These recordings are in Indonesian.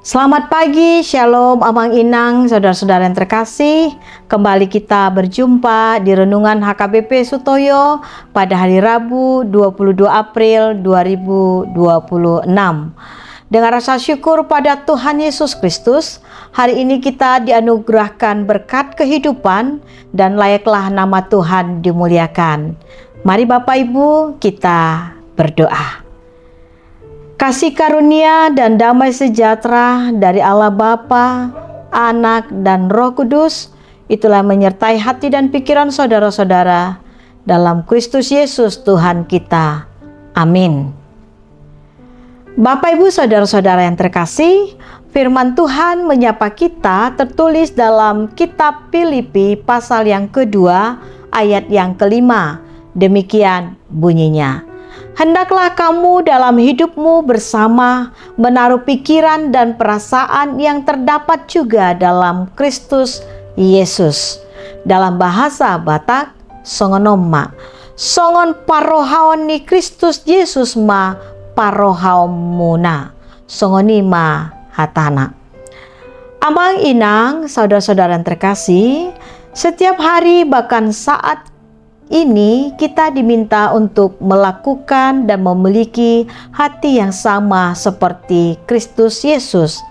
Selamat pagi, Shalom, Amang Inang, saudara-saudara yang terkasih. Kembali kita berjumpa di Renungan HKBP Sutoyo pada hari Rabu 22 April 2026. Dengan rasa syukur pada Tuhan Yesus Kristus, hari ini kita dianugerahkan berkat kehidupan dan layaklah nama Tuhan dimuliakan. Mari Bapak Ibu kita berdoa. Kasih karunia dan damai sejahtera dari Allah Bapa, Anak, dan Roh Kudus, itulah menyertai hati dan pikiran saudara-saudara dalam Kristus Yesus Tuhan kita. Amin. Bapak Ibu saudara-saudara yang terkasih, firman Tuhan menyapa kita tertulis dalam kitab Filipi pasal yang kedua ayat yang kelima. Demikian bunyinya. Hendaklah kamu dalam hidupmu bersama menaruh pikiran dan perasaan yang terdapat juga dalam Kristus Yesus. Dalam bahasa Batak, songonoma, songon parohaon ni Kristus Yesus ma parohaomuna, songonima hatana. Amang Inang, saudara-saudara yang terkasih, setiap hari bahkan saat ini kita diminta untuk melakukan dan memiliki hati yang sama seperti Kristus Yesus,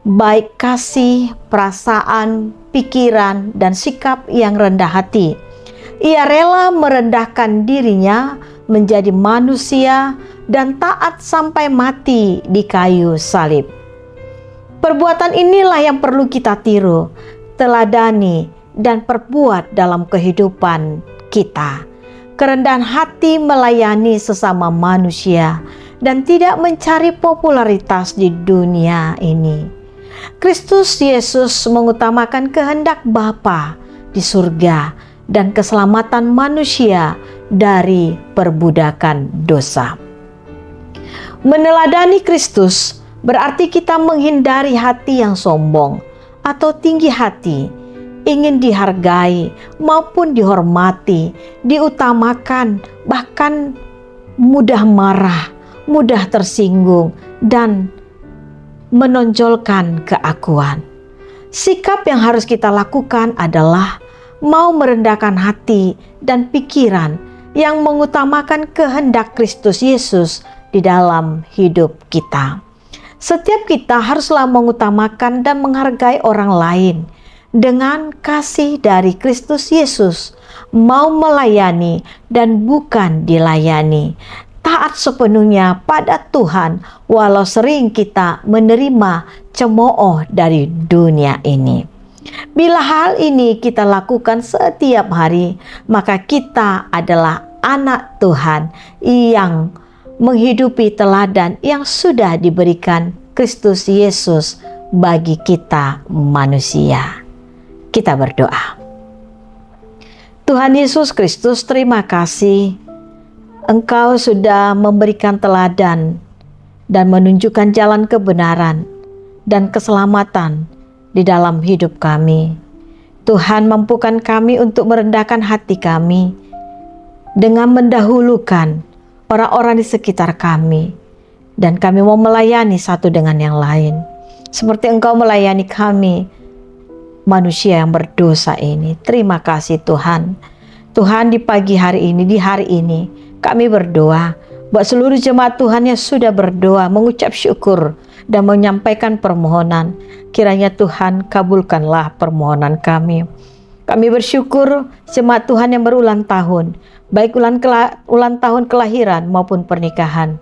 baik kasih, perasaan, pikiran, dan sikap yang rendah hati. Ia rela merendahkan dirinya menjadi manusia dan taat sampai mati di kayu salib. Perbuatan inilah yang perlu kita tiru, teladani, dan perbuat dalam kehidupan kita. Kerendahan hati melayani sesama manusia dan tidak mencari popularitas di dunia ini. Kristus Yesus mengutamakan kehendak Bapa di surga dan keselamatan manusia dari perbudakan dosa. Meneladani Kristus berarti kita menghindari hati yang sombong atau tinggi hati, ingin dihargai maupun dihormati, diutamakan, bahkan mudah marah, mudah tersinggung, dan menonjolkan keakuan. Sikap yang harus kita lakukan adalah mau merendahkan hati dan pikiran yang mengutamakan kehendak Kristus Yesus di dalam hidup kita. Setiap kita haruslah mengutamakan dan menghargai orang lain dengan kasih dari Kristus Yesus, mau melayani dan bukan dilayani, taat sepenuhnya pada Tuhan walau sering kita menerima cemooh dari dunia ini. Bila hal ini kita lakukan setiap hari, maka kita adalah anak Tuhan yang menghidupi teladan yang sudah diberikan Kristus Yesus bagi kita manusia. Kita berdoa. Tuhan Yesus Kristus, terima kasih Engkau sudah memberikan teladan dan menunjukkan jalan kebenaran dan keselamatan di dalam hidup kami. Tuhan, mampukan kami untuk merendahkan hati kami dengan mendahulukan orang-orang di sekitar kami, dan kami mau melayani satu dengan yang lain seperti Engkau melayani kami manusia yang berdosa ini. Terima kasih Tuhan. Tuhan, di pagi hari ini, di hari ini kami berdoa buat seluruh jemaat Tuhan yang sudah berdoa, mengucap syukur dan menyampaikan permohonan. Kiranya Tuhan kabulkanlah permohonan kami. Kami bersyukur jemaat Tuhan yang berulang tahun, baik ulang tahun kelahiran maupun pernikahan.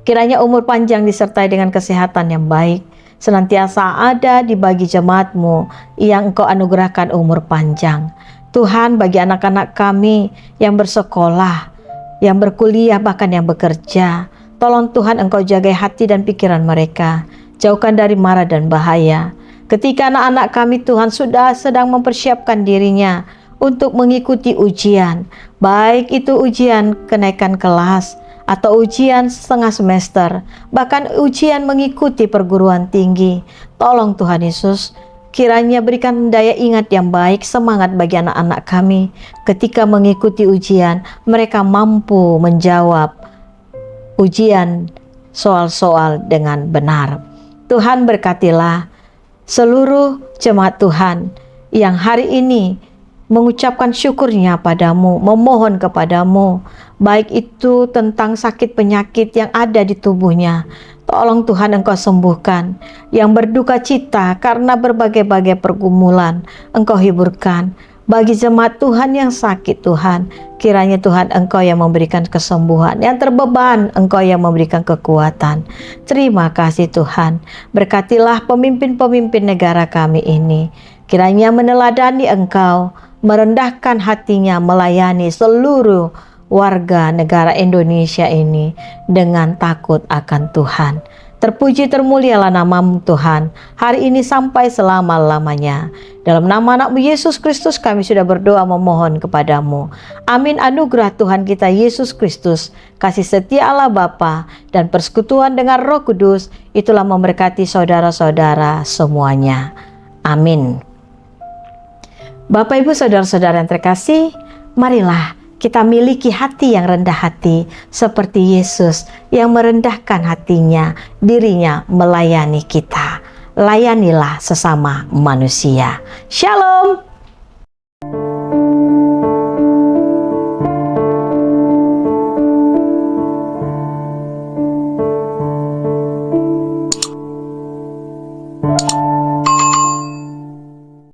Kiranya umur panjang disertai dengan kesehatan yang baik, senantiasa ada di bagi jemaat-Mu yang Engkau anugerahkan umur panjang. Tuhan, bagi anak-anak kami yang bersekolah, yang berkuliah, bahkan yang bekerja, tolong Tuhan Engkau jagai hati dan pikiran mereka, jauhkan dari mara dan bahaya. Ketika anak-anak kami Tuhan sudah sedang mempersiapkan dirinya untuk mengikuti ujian, baik itu ujian kenaikan kelas atau ujian setengah semester, bahkan ujian mengikuti perguruan tinggi. Tolong Tuhan Yesus, kiranya berikan daya ingat yang baik, semangat bagi anak-anak kami. Ketika mengikuti ujian, mereka mampu menjawab ujian soal-soal dengan benar. Tuhan berkatilah seluruh jemaat Tuhan yang hari ini mengucapkan syukurnya padamu, memohon kepadamu, baik itu tentang sakit penyakit yang ada di tubuhnya. Tolong Tuhan Engkau sembuhkan. Yang berduka cita karena berbagai-bagai pergumulan, Engkau hiburkan. Bagi jemaat Tuhan yang sakit, Tuhan, kiranya Tuhan Engkau yang memberikan kesembuhan. Yang terbeban, Engkau yang memberikan kekuatan. Terima kasih Tuhan. Berkatilah pemimpin-pemimpin negara kami ini. Kiranya meneladani Engkau, merendahkan hatinya melayani seluruh warga negara Indonesia ini dengan takut akan Tuhan. Terpuji termulialah nama-Mu Tuhan, hari ini sampai selama-lamanya. Dalam nama anak-Mu Yesus Kristus kami sudah berdoa memohon kepadamu. Amin. Anugerah Tuhan kita Yesus Kristus, kasih setia Allah Bapa, dan persekutuan dengan Roh Kudus, itulah memberkati saudara-saudara semuanya. Amin. Bapak Ibu saudara-saudara yang terkasih, marilah kita miliki hati yang rendah hati seperti Yesus yang merendahkan hatinya, dirinya melayani kita. Layanilah sesama manusia. Shalom.